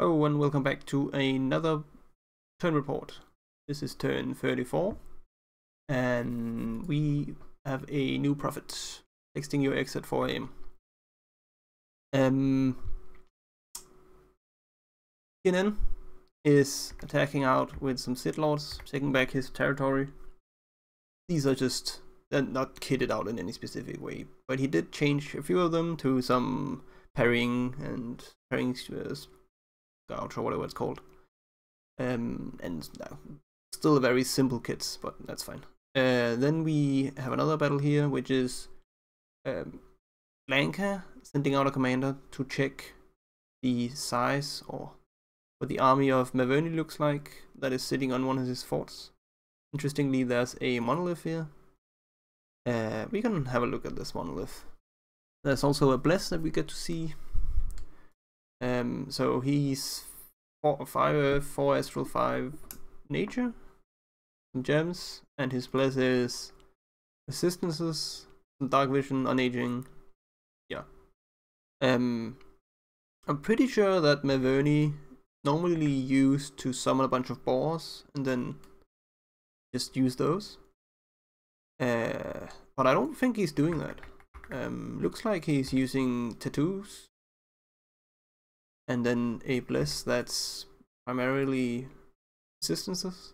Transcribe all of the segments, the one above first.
Hello and welcome back to another turn report. This is turn 34 and we have a new prophet texting your ex at 4 AM. CNN is attacking out with some Sith Lords, taking back his territory. These are just, they're not kitted out in any specific way, but he did change a few of them to some parrying and parrying gouge or whatever it's called. And still a very simple kits, but that's fine. Then we have another battle here, which is Blanca sending out a commander to check the size or what the army of Maverni looks like that is sitting on one of his forts. Interestingly, there's a monolith here. We can have a look at this monolith. There's also a bless that we get to see. So he's 4 Earth, 4 Astral, 5 Nature, some gems, and his bless is Resistances, some Dark Vision, Unaging. Yeah. I'm pretty sure that Maverni normally used to summon a bunch of boars and then just use those. But I don't think he's doing that. Looks like he's using tattoos and then a bless that's primarily resistances.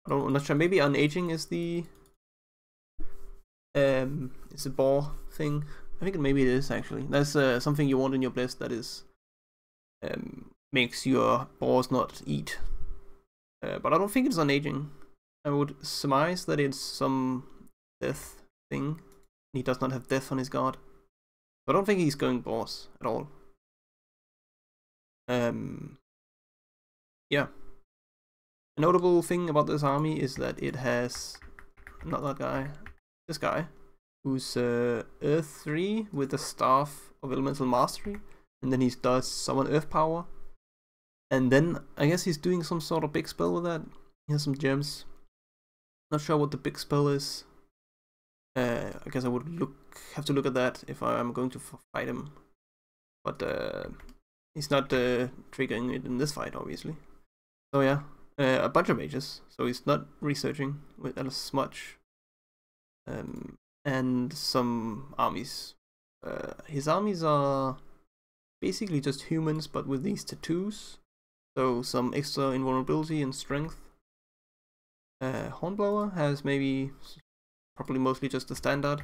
I'm not sure. Maybe unaging is the boar thing. I think maybe it is actually. That's something you want in your bless that is makes your boars not eat. But I don't think it's unaging. I would surmise that it's some death thing. He does not have death on his guard. So I don't think he's going boars at all. Yeah. A notable thing about this army is that it has, not that guy, this guy, who's Earth 3 with the Staff of Elemental Mastery, and then he does summon Earth Power. And then I guess he's doing some sort of big spell with that. He has some gems. Not sure what the big spell is. I guess I would have to look at that if I'm going to fight him. But he's not triggering it in this fight, obviously. So yeah, a bunch of mages. So he's not researching with as much. And some armies. His armies are basically just humans, but with these tattoos. So some extra invulnerability and strength. Hornblower has probably mostly just the standard.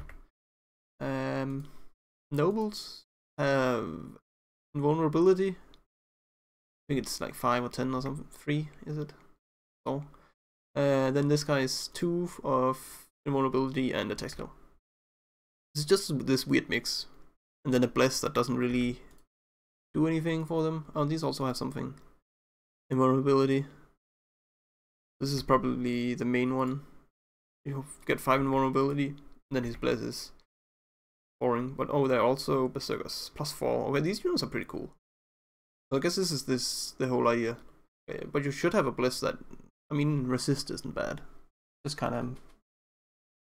Nobles have invulnerability. I think it's like 5 or 10 or something. 3 is it? So then this guy is 2 of invulnerability and attack skill. It's just this weird mix. And then a bless that doesn't really do anything for them. Oh, these also have something. Invulnerability. This is probably the main one. You get 5 invulnerability, and then his bless is boring. But oh, they're also berserkers +4. Okay, these units are pretty cool. So I guess this is the whole idea. But you should have a bless that, I mean, resist isn't bad. Just kind of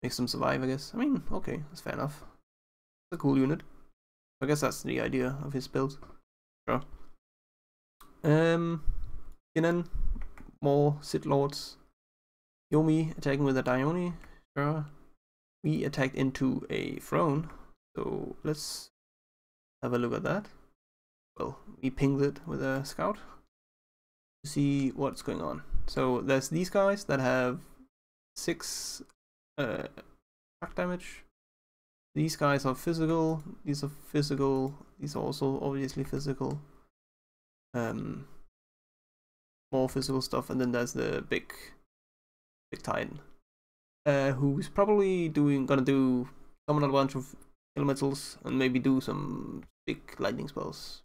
makes them survive, I guess. I mean, okay, that's fair enough. It's a cool unit. I guess that's the idea of his build. Sure. Kinan, more Sith Lords. Yomi attacking with a Dione. Sure. We attacked into a throne. So let's have a look at that. Well, we pinged it with a scout to see what's going on. So there's these guys that have 6 attack damage. These guys are physical. These are physical. These are also obviously physical. More physical stuff, and then there's the big titan, who's probably gonna do summon a bunch of elementals and maybe do some big lightning spells.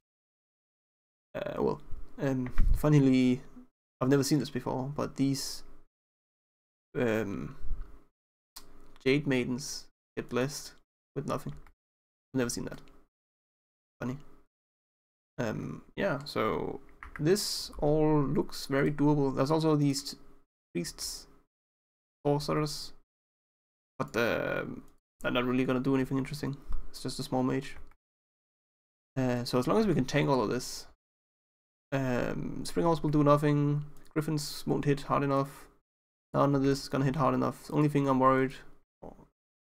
Funnily, I've never seen this before, but these Jade Maidens get blessed with nothing. I've never seen that. Funny. Yeah, so this all looks very doable. There's also these priests, sorcerers, but they're not really gonna do anything interesting. It's just a small mage. So as long as we can tank all of this, Spring Horse will do nothing. Griffins won't hit hard enough. None of this is gonna hit hard enough. The only thing I'm worried, or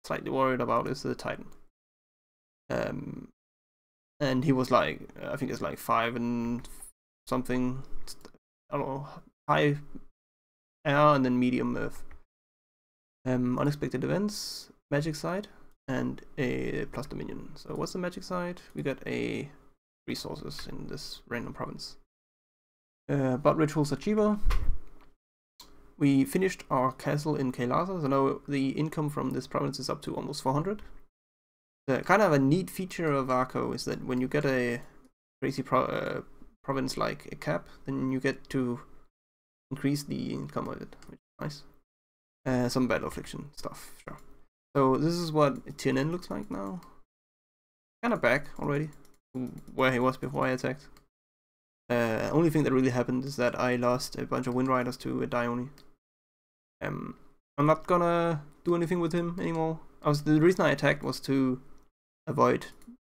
slightly worried about, is the Titan. And he was like, I think it's like 5 and something. I don't know, high air and then medium earth. Unexpected events, magic side, and a plus dominion. So what's the magic side? We got a resources in this random province. But rituals are cheaper. We finished our castle in Kailasa, so now the income from this province is up to almost 400. Kind of a neat feature of Arco is that when you get a crazy province like a cap, then you get to increase the income of it, which is nice. Some battle affliction stuff, sure. So this is what TNN looks like now. Kind of back already, where he was before I attacked. Only thing that really happened is that I lost a bunch of Wind Riders to a Dione. I'm not gonna do anything with him anymore. The reason I attacked was to avoid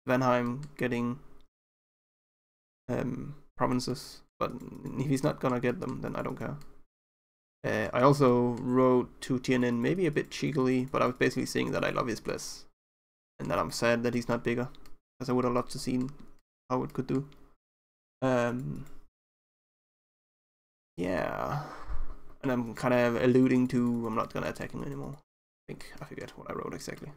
Vanheim getting provinces, but if he's not gonna get them, then I don't care. I also wrote to TNN maybe a bit cheekily, but I was basically saying that I love his bliss, and that I'm sad that he's not bigger, because I would have loved to see how it could do. Yeah, and I'm kind of alluding to I'm not gonna attack him anymore. I forget what I wrote exactly.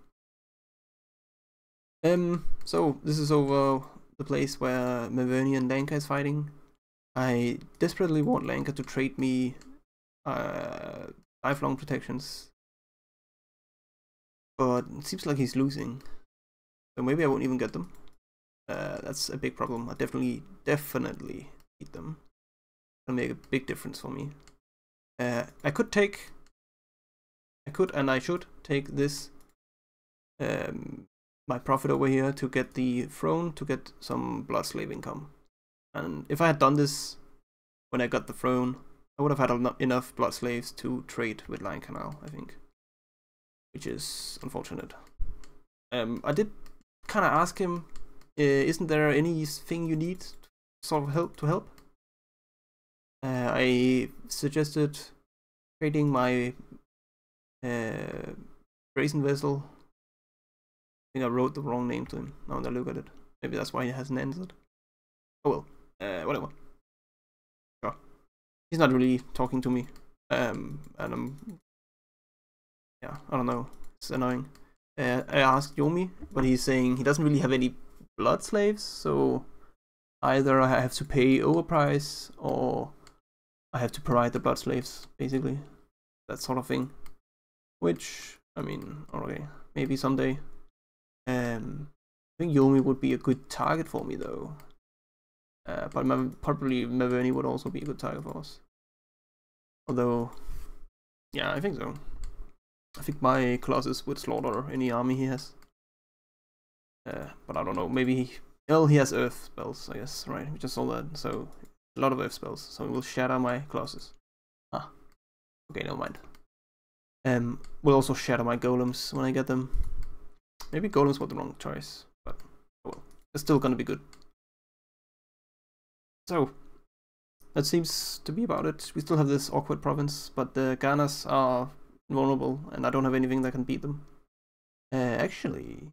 So this is over the place where Maverni and Lanka is fighting. I desperately want Lanka to trade me lifelong protections, but it seems like he's losing, so maybe I won't even get them. That's a big problem. I definitely need them. It'll make a big difference for me. I should take this my profit over here to get the throne, to get some blood slave income. And if I had done this when I got the throne, I would have had enough blood slaves to trade with Lion Canal, I think, which is unfortunate. I did kind of ask him, isn't there anything you need sort of help? I suggested trading my brazen vessel. I think I wrote the wrong name to him now that I look at it. Maybe that's why he hasn't answered. Oh well, whatever. Sure. He's not really talking to me, and yeah, I don't know. It's annoying. I asked Yomi, but he's saying he doesn't really have any blood slaves, so either I have to pay overprice or I have to provide the blood slaves, basically. That sort of thing. Which, I mean, okay, maybe someday. I think Yomi would be a good target for me though. But probably Maverni would also be a good target for us. Although, yeah, I think so. I think my Colossus would slaughter any army he has. But I don't know, maybe he has earth spells, I guess, right? We just saw that, so a lot of earth spells, so it will shatter my Colossus. Ah, okay, never mind. Will also shatter my golems when I get them. Maybe golems were the wrong choice, but oh well, it's still gonna be good. So that seems to be about it. We still have this awkward province, but the Ganas are vulnerable, and I don't have anything that can beat them. Actually,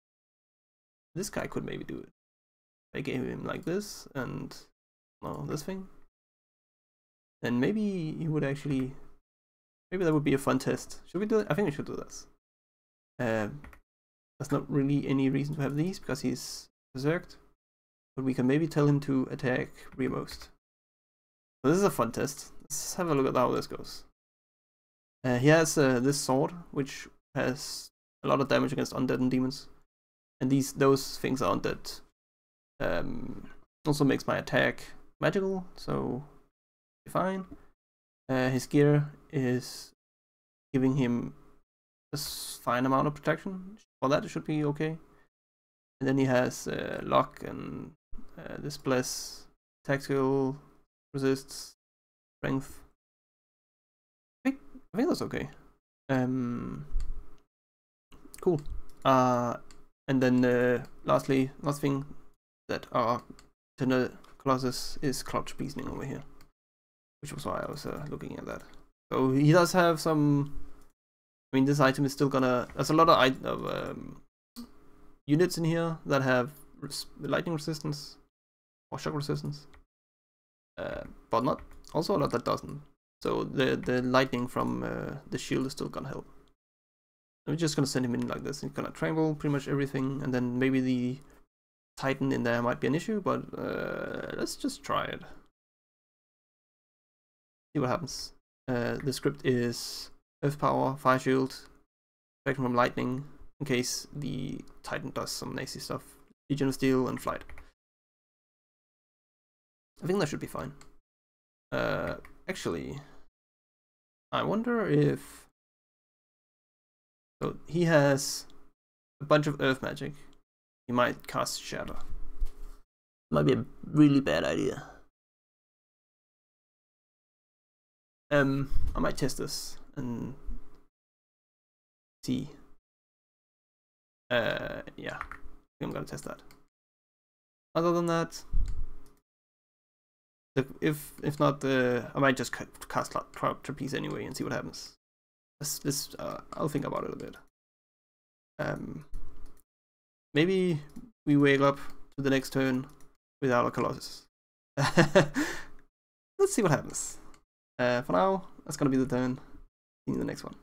this guy could maybe do it. I gave him like this, and no, this thing. Then maybe he would actually. Maybe that would be a fun test. Should we do it? I think we should do this. There's not really any reason to have these because he's berserked, but we can maybe tell him to attack rearmost. So this is a fun test. Let's have a look at how this goes. He has this sword, which has a lot of damage against undead and demons, and those things are undead. Also makes my attack magical, so fine. His gear is giving him a fine amount of protection. For that, it should be okay. And then he has lock and this bless, tactical, resists, strength. I think that's okay. Cool. And then lastly, last thing that are Colossus is Cloud Trapezing over here, which was why I was looking at that. So he does have some. I mean, this item is still gonna. There's a lot of units in here that have lightning resistance or shock resistance, but not also a lot that doesn't. So the lightning from the shield is still gonna help. I'm just gonna send him in like this. He's gonna trample pretty much everything, and then maybe the Titan in there might be an issue, but let's just try it. See what happens. The script is Earth Power, Fire Shield, Spectrum from Lightning, in case the Titan does some nasty stuff. Legion of Steel and Flight. I think that should be fine. Actually, I wonder if... So he has a bunch of Earth magic. He might cast Shatter. Might be a really bad idea. I might test this and see. Yeah, I think I'm gonna test that. Other than that, if not, I might just cast Trapeze anyway and see what happens. I'll think about it a bit. Maybe we wake up to the next turn without a Colossus. Let's see what happens. For now, that's gonna be the turn. See you in the next one.